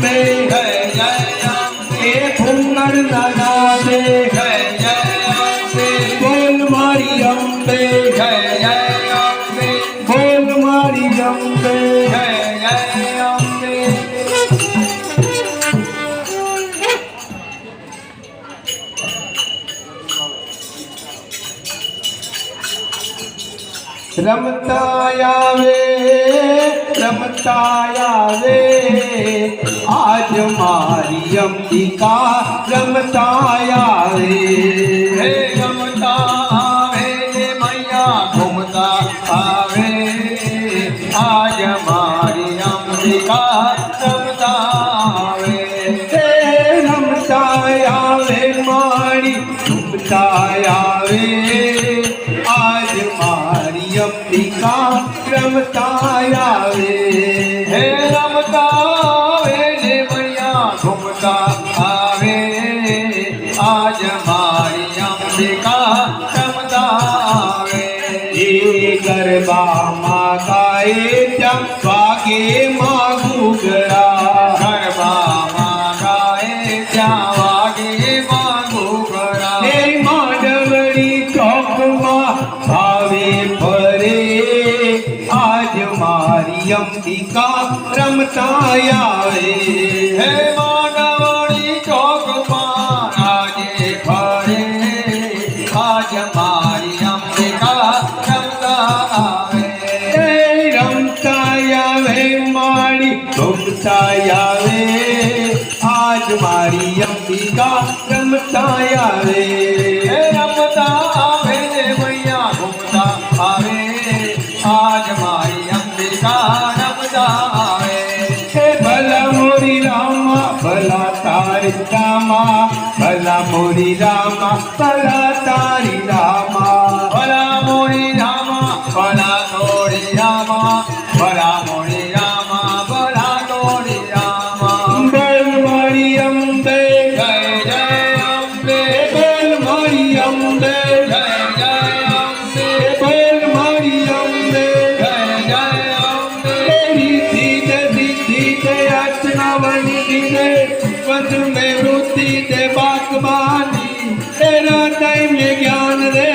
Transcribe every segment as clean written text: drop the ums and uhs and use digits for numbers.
અંબે જય જય અંબે એ ફૂંગર નાનાબે જય જય અંબે બોલ મારી અંબે જય જય અંબે બોલ મારી અંબે જય જય અંબે રમતા આવે આજ મારી અંબિકા રમતા આવે હે રમતા આવે ને મૈયા ઘૂમતા આવે આજ મારી અંબિકા રમતા આવે હે રમતા આવે મારી રમતા આવે આજ મારી અંબિકા રમતા આવે હે રમતા આવે ને મૈયા ઘૂમતા આવે આજ મારી અંબિકા રમતા આવે એ ગરબામાં ગાય ચંપાકે માં ઘૂઘરા ગરબામાં ગાય ત્યાં વાગે ઘૂઘરા હે માંડવડી ચોકમાં ભાવે ફરે આજ મારી અંબિકા રમતા આવે હે માનવડી ચોકમાં આજે ફરે આજ મારી અંબિકા રમતા આવે હે રમતા આવે મારી રમતા આવે આજ મારી અંબિકા રમતા આવે હે રમતા આવે ને મૈયા ઘૂમતા આવે આજ મારી અંબિકા રમતા આવે હે ભલા મોરી રામા ભલા તારી રામા ભલા મોરી રામા ભલા તારી રામા ભલા મોરી રામા ભલા તોડી રામા ભલા મોરી રામા ભલા તોડી રામા બોલ મારી અંબે જય જય અંબે બોલ મારી અંબે જય જય અંબે બોલ મારી અંબે જય જય અંબે रिद्धि दे अर्चना बनी दे वध में वृद्धि दे बागबानी तेरा टाइम में ज्ञान दे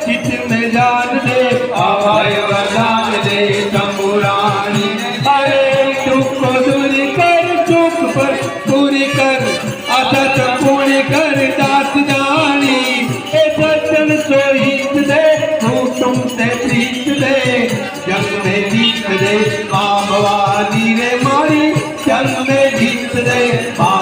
चित में जान दे अभय वरदान दे तंबुरानी अरे दुख को दूर कर दुख पर पूरी कर अदत पूरी कर दास जानी ए सज्जन सो हित दे तू तुमसे प्रीत दे जग में जीत दे माँ भवानी रे मारी जग में जीत दे माँ